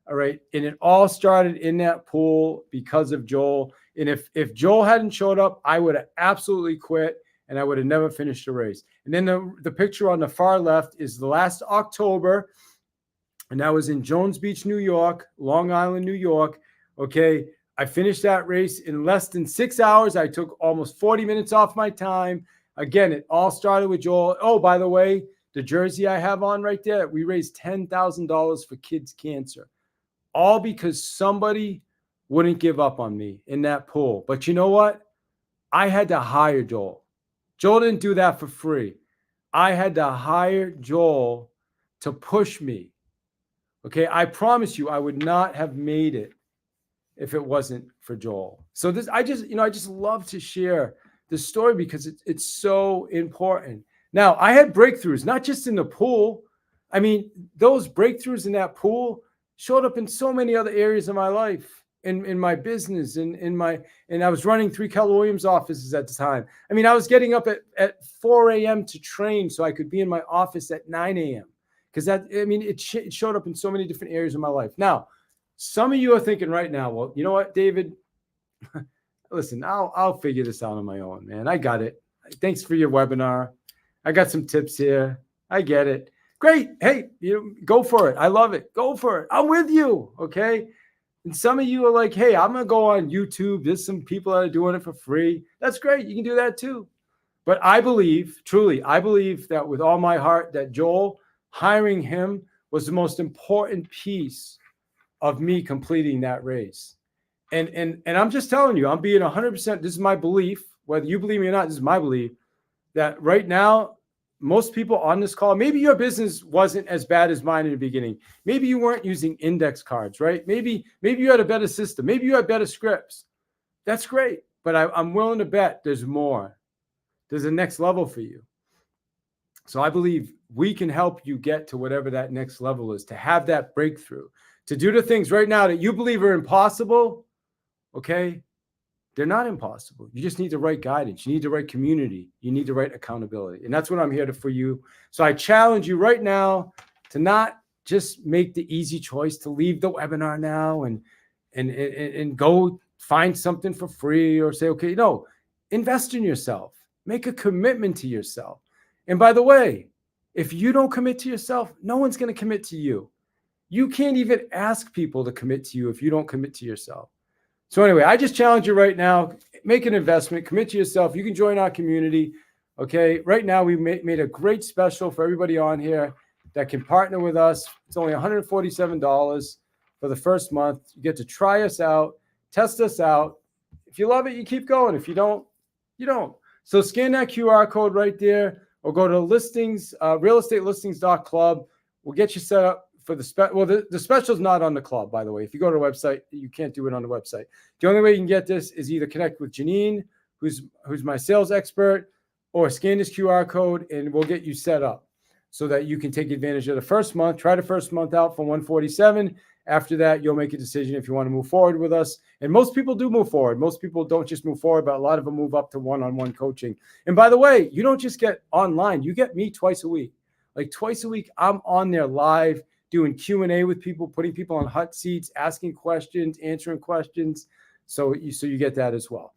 All right. And it all started in that pool because of Joel. And if Joel hadn't showed up, I would have absolutely quit and I would have never finished the race. And then the picture on the far left is the last October. And that was in Jones Beach, New York, Long Island, New York. Okay. I finished that race in less than 6 hours. I took almost 40 minutes off my time. Again, it all started with Joel. Oh, by the way, the jersey I have on right there, we raised $10,000 for kids' cancer. All because somebody wouldn't give up on me in that pool. But you know what? I had to hire Joel. Joel didn't do that for free. I had to hire Joel to push me. Okay, I promise you I would not have made it if it wasn't for Joel. So I just love to share this story because it's so important. Now, I had breakthroughs, not just in the pool. I mean, those breakthroughs in that pool showed up in so many other areas of my life, in my business, and I was running 3 Keller Williams offices at the time. I mean, I was getting up at 4 a.m. to train so I could be in my office at 9 a.m. Because it showed up in so many different areas of my life. Now, some of you are thinking right now, well, you know what, David? Listen, I'll figure this out on my own, man. I got it. Thanks for your webinar. I got some tips here. I get it. Great. Hey, go for it. I love it. Go for it. I'm with you. Okay. And some of you are like, hey, I'm going to go on YouTube. There's some people that are doing it for free. That's great. You can do that too. But I believe, truly, that with all my heart, that Joel, hiring him was the most important piece of me completing that race. And I'm just telling you, I'm being 100%. This is my belief, whether you believe me or not. This is my belief that right now, most people on this call, maybe your business wasn't as bad as mine in the beginning. Maybe you weren't using index cards, right? Maybe you had a better system. Maybe you had better scripts. That's great. But I'm willing to bet there's more. There's a next level for you. So I believe we can help you get to whatever that next level is, to have that breakthrough, to do the things right now that you believe are impossible. Okay. They're not impossible. You just need the right guidance. You need the right community. You need the right accountability. And that's what I'm here for you. So I challenge you right now to not just make the easy choice to leave the webinar now and go find something for free or say, okay, no, invest in yourself. Make a commitment to yourself. And by the way, if you don't commit to yourself, no one's going to commit to you. You can't even ask people to commit to you if you don't commit to yourself. So anyway, I just challenge you right now, make an investment, commit to yourself. You can join our community. Okay. Right now we made a great special for everybody on here that can partner with us. It's only $147 for the first month. You get to try us out, test us out. If you love it, you keep going. If you don't, you don't. So scan that QR code right there or go to listings, realestatelistings.club. We'll get you set up for the the special's not on the club, by the way. If you go to the website, you can't do it on the website. The only way you can get this is either connect with Janine, who's my sales expert, or scan this QR code and we'll get you set up so that you can take advantage of the first month. Try the first month out for $147. After that, you'll make a decision if you want to move forward with us. And most people do move forward. Most people don't just move forward, but a lot of them move up to one-on-one coaching. And by the way, you don't just get online. You get me twice a week. Like twice a week, I'm on there live doing Q&A with people, putting people on hot seats, asking questions, answering questions. So you get that as well.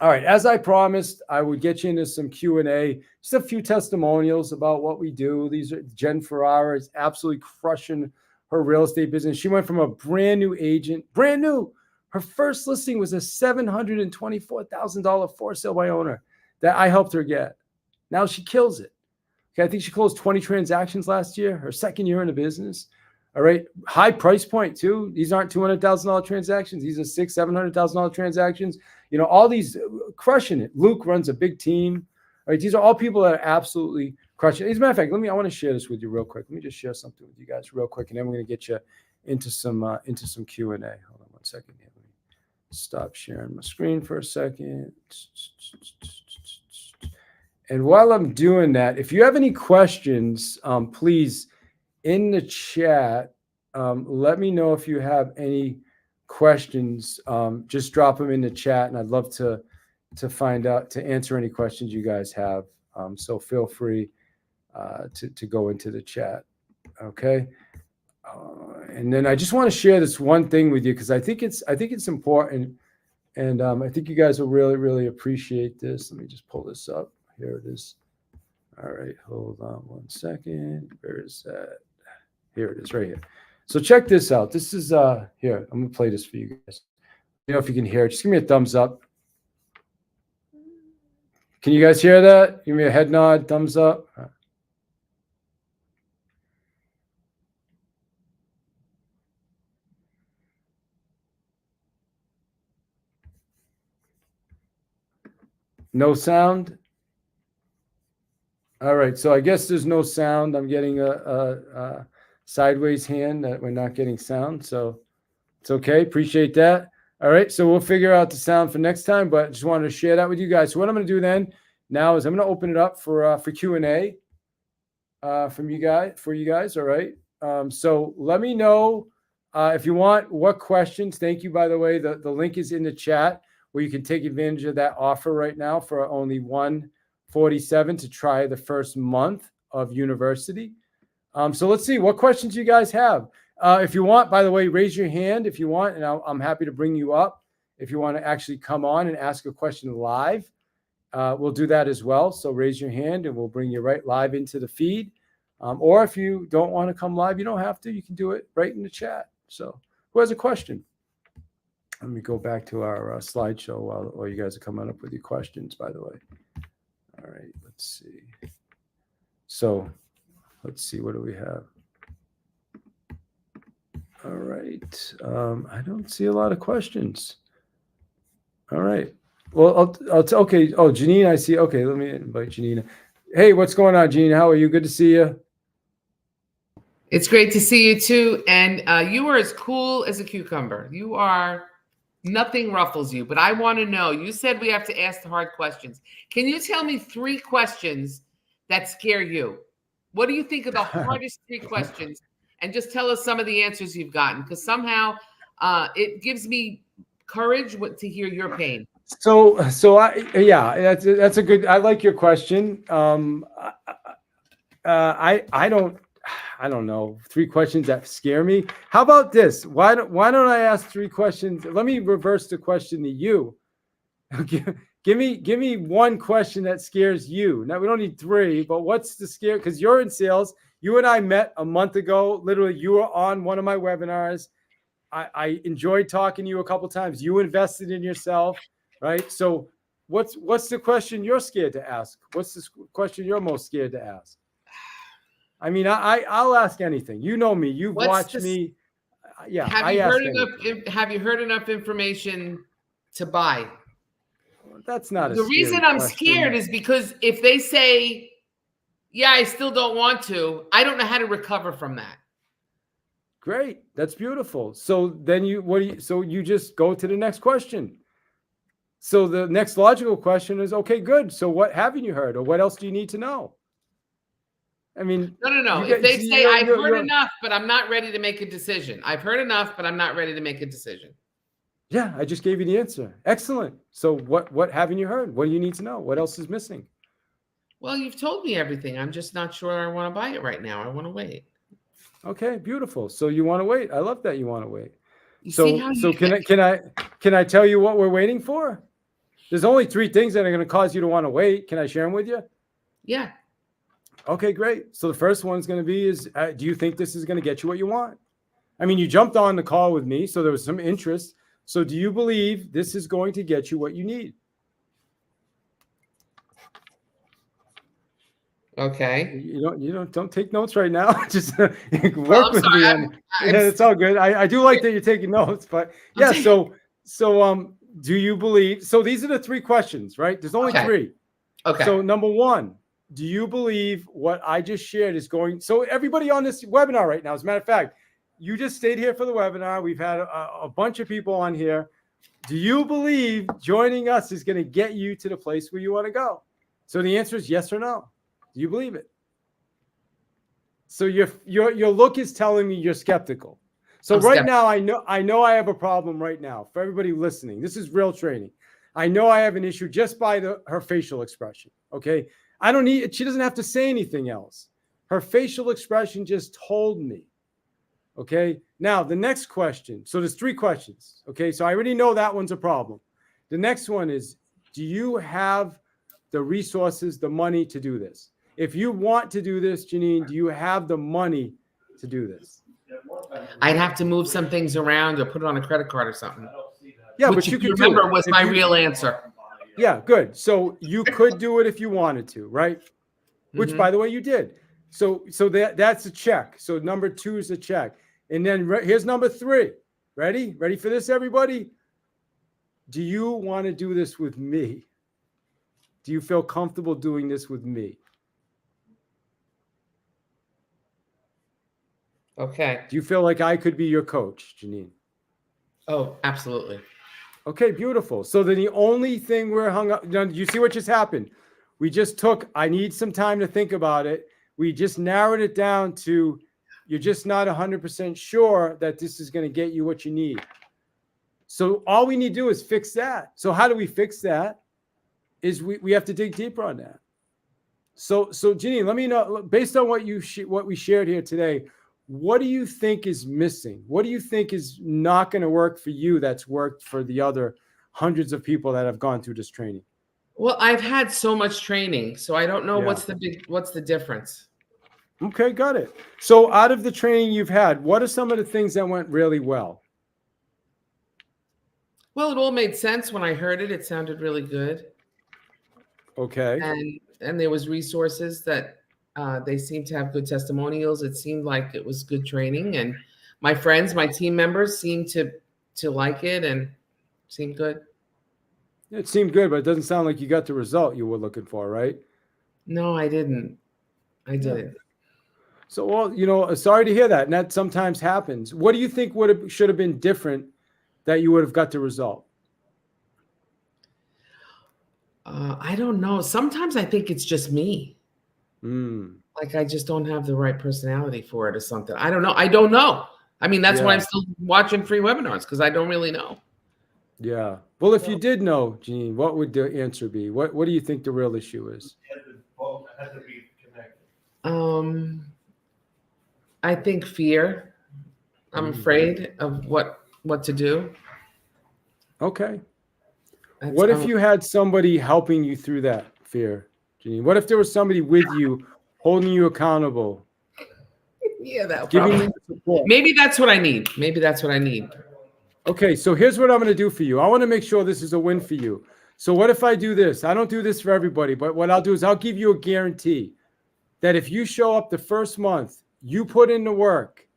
All right. As I promised, I would get you into some Q&A, just a few testimonials about what we do. These are Jen Ferrara is absolutely crushing her real estate business. She went from a brand new agent, brand new. Her first listing was a $724,000 for sale by owner that I helped her get. Now she kills it. Okay, I think she closed 20 transactions last year, her second year in the business. All right, high price point too. These aren't $200,000 transactions. These are $600,000-$700,000 transactions. You know, all these crushing it. Luke runs a big team. All right, these are all people that are absolutely crushing it. As a matter of fact, I want to share this with you real quick. Let me just share something with you guys real quick, and then we're going to get you into some Q&A. Hold on one second here. Let me stop sharing my screen for a second. And while I'm doing that, if you have any questions, please, in the chat, let me know if you have any questions. Just drop them in the chat, and I'd love to find out, to answer any questions you guys have. So feel free to go into the chat. Okay. And then I just want to share this one thing with you because I think it's important, and I think you guys will really, really appreciate this. Let me just pull this up. Here it is. All right, hold on one second. Where is that? Here it is, right here. So check this out. This is here. I'm gonna play this for you guys. You know if you can hear it. Just give me a thumbs up. Can you guys hear that? Give me a head nod, thumbs up. No sound. All right, so I guess there's no sound. I'm getting a sideways hand that we're not getting sound, so it's okay. Appreciate that. All right, so we'll figure out the sound for next time, but just wanted to share that with you guys. So what I'm going to do then now is I'm going to open it up for Q&A from you guys. All right. So let me know if you want what questions. Thank you, by the way. The link is in the chat where you can take advantage of that offer right now for only $147 to try the first month of university. So let's see what questions you guys have. If you want, by the way, raise your hand if you want, and I'm happy to bring you up. If you want to actually come on and ask a question live, we'll do that as well. So raise your hand and we'll bring you right live into the feed. Or if you don't want to come live, you don't have to. You can do it right in the chat. So who has a question? Let me go back to our slideshow while you guys are coming up with your questions, by the way. All right, let's see. So let's see, what do we have? All right. I don't see a lot of questions. All right. Well, okay. Oh, Janine, I see. Okay, let me invite Janine. Hey, what's going on, Janine? How are you? Good to see you. It's great to see you too. And you are as cool as a cucumber. You are, nothing ruffles you. But I want to know, you said we have to ask the hard questions. Can you tell me 3 questions that scare you? What do you think are the hardest 3 questions? And just tell us some of the answers you've gotten, because somehow it gives me courage to hear your pain. So yeah, that's a good. I like your question. I don't know. 3 questions that scare me. How about this? Why don't I ask 3 questions? Let me reverse the question to you. Give me 1 question that scares you. Now we don't need 3, but what's the scare? Because you're in sales, You and I met a month ago. Literally, you were on one of my webinars. I enjoyed talking to you a couple times. You invested in yourself, right? So what's the question you're scared to ask? What's the question you're most scared to ask? I mean, I'll ask anything. You know me. You've watched me. Yeah. Have you heard enough information to buy? That's not the reason I'm scared is because if they say, yeah, I still don't want to, I don't know how to recover from that. Great. That's beautiful. So then you just go to the next question. So the next logical question is, okay, good. So what haven't you heard, or what else do you need to know? I mean, no. If they say I've heard enough, but I'm not ready to make a decision. I've heard enough, but I'm not ready to make a decision. Yeah, I just gave you the answer. Excellent. So what haven't you heard? What do you need to know? What else is missing? Well, you've told me everything. I'm just not sure I want to buy it right now. I want to wait. Okay, beautiful. So you want to wait. I love that you want to wait. Can I tell you what we're waiting for? There's only 3 things that are going to cause you to want to wait. Can I share them with you? Yeah. Okay, great. So the first one's going to be do you think this is going to get you what you want? I mean, you jumped on the call with me, so there was some interest. So do you believe this is going to get you what you need? Okay. Don't take notes right now. Just work with me. It's all good. I do like that you're taking notes, but yeah. So do you believe? So these are the 3 questions, right? There's only 3. Okay. So number 1, do you believe what I just shared is going? So everybody on this webinar right now, as a matter of fact, you just stayed here for the webinar. We've had a bunch of people on here. Do you believe joining us is going to get you to the place where you want to go? So the answer is yes or no. Do you believe it? So your look is telling me you're skeptical. So now I know I have a problem right now. For everybody listening, this is real training. I know I have an issue just by her facial expression. Okay. She doesn't have to say anything else. Her facial expression just told me. Okay. Now the next question. So there's 3 questions. Okay. So I already know that one's a problem. The next one is, do you have the resources, the money to do this? If you want to do this, Janine, do you have the money to do this? I'd have to move some things around or put it on a credit card or something. Yeah, but you could remember was my real answer. Yeah, good. So you could do it if you wanted to, right? Which, by the way, you did. So that's a check. So number 2 is a check. And then here's number 3. Ready? Ready for this, everybody? Do you want to do this with me? Do you feel comfortable doing this with me? Okay. Do you feel like I could be your coach, Janine? Oh, absolutely. Okay, beautiful. So then the only thing we're hung up, you see what just happened? We just I need some time to think about it. We just narrowed it down to, you're just not 100% sure that this is going to get you what you need. So all we need to do is fix that. So how do we fix that? Is we have to dig deeper on that. So Janine, let me know, based on what we shared here today, what do you think is missing? What do you think is not going to work for you that's worked for the other hundreds of people that have gone through this training? Well, I've had so much training, so I don't know what's the difference. Okay, got it. So out of the training you've had, what are some of the things that went really well? Well, it all made sense when I heard it. It sounded really good. Okay. And there was resources that they seemed to have good testimonials. It seemed like it was good training, and my friends, my team members seemed to like it and seemed good. It seemed good, but it doesn't sound like you got the result you were looking for, right? No, I didn't. I didn't. So, well, sorry to hear that. And that sometimes happens. What do you think should have been different that you would have got the result? I don't know. Sometimes I think it's just me. Like I just don't have the right personality for it or something. I don't know. I mean, that's why I'm still watching free webinars, because I don't really know. Yeah. Well, if you did know, Janine, what would the answer be? What do you think the real issue is? Has to be connected. I think fear. I'm afraid of what to do. Okay. What if you had somebody helping you through that fear, Janine? What if there was somebody with you, holding you accountable, Yeah, that giving probably. you the support. Maybe that's what I need. Maybe that's what I need. Okay, so here's what I'm going to do for you. I want to make sure this is a win for you. So what if I do this? I don't do this for everybody, but what I'll do is I'll give you a guarantee that if you show up the first month, you put in the work,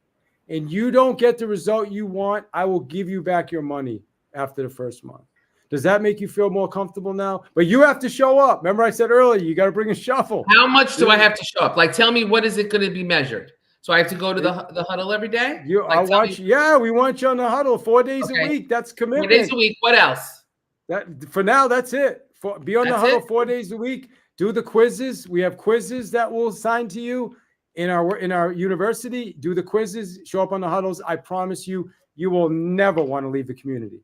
and you don't get the result you want, I will give you back your money after the first month. Does that make you feel more comfortable now? But you have to show up. Remember I said earlier, you got to bring a shovel. How much do I have to show up? Like, tell me, what is it going to be measured? So I have to go to the huddle every day? I want you. Yeah, we want you on the huddle 4 days a week. That's 4 commitment. days a week. What else? That for now, that's it. Be on the That's huddle it? 4 days a week. Do the quizzes. We have quizzes that we'll assign to you in our university. Do the quizzes. Show up on the huddles. I promise you, you will never want to leave the community.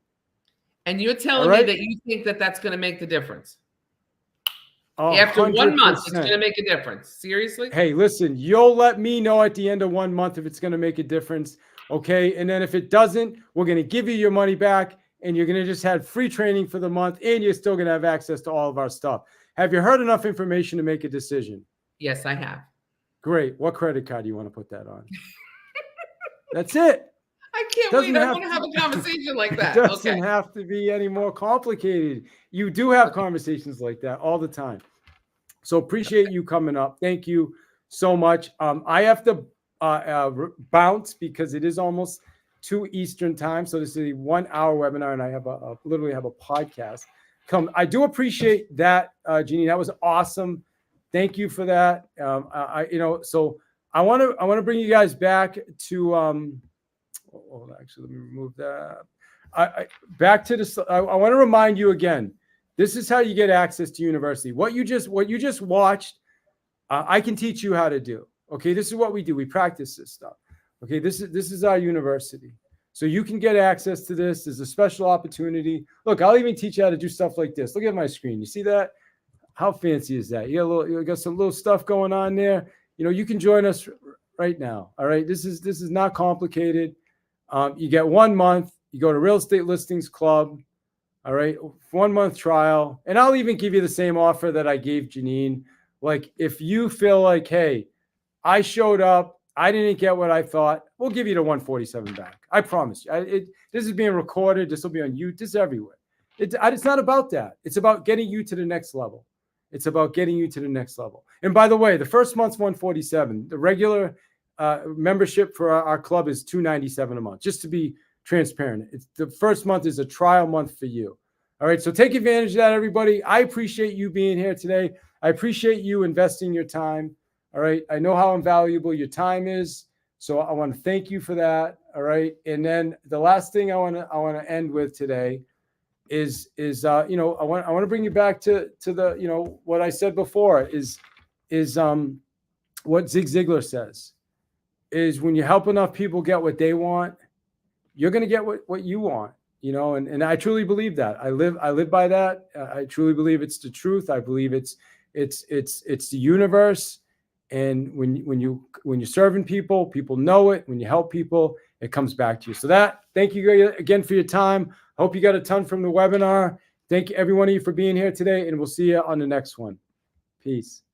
And you're telling me that you think that that's going to make the difference? After 1 month, it's going to make a difference. Seriously? Hey, listen, you'll let me know at the end of 1 month if it's going to make a difference. Okay. And then if it doesn't, we're going to give you your money back, and you're going to just have free training for the month, and you're still going to have access to all of our stuff. Have you heard enough information to make a decision? Yes, I have. Great. What credit card do you want to put that on? That's it. I can't wait. I want to have a conversation like that. It doesn't have to be any more complicated. You do have conversations like that all the time. So appreciate you coming up. Thank you so much. I have to bounce because it is almost 2 Eastern time. So this is a 1 hour webinar, and I have literally have a podcast. I do appreciate that, Jeannie. That was awesome. Thank you for that. So I want to bring you guys back to actually, let me remove that. Back to this. I want to remind you again. This is how you get access to university. What you just watched, I can teach you how to do. Okay, this is what we do. We practice this stuff. Okay, this is our university. So you can get access to this. There's a special opportunity. Look, I'll even teach you how to do stuff like this. Look at my screen. You see that? How fancy is that? You got some little stuff going on there. You can join us right now. All right, this is not complicated. You get 1 month. You go to Real Estate Listings Club. All right, 1 month trial. And I'll even give you the same offer that I gave Janine. Like, if you feel like, hey, I showed up, I didn't get what I thought, we'll give you the 147 back. I promise you. This is being recorded. This will be on YouTube. This is everywhere. It's not about that. It's about getting you to the next level. It's about getting you to the next level. And by the way, the first month's 147. The regular membership for our club is $297 a month, just to be transparent. The first month is a trial month for you. All right, so take advantage of that, everybody. I appreciate you being here today. I appreciate you investing your time. All right, I know how invaluable your time is, so I want to thank you for that. All right, and then the last thing I want to end with today is I want to bring you back to the what I said before is what Zig Ziglar says is when you help enough people get what they want, you're going to get what you want. And I truly believe that. I live by that. I truly believe it's the truth. I believe it's the universe. And when you're serving people know it. When you help people, it comes back to you. So thank you again for your time. Hope you got a ton from the webinar. Thank you, every one of you, for being here today, and we'll see you on the next one. Peace.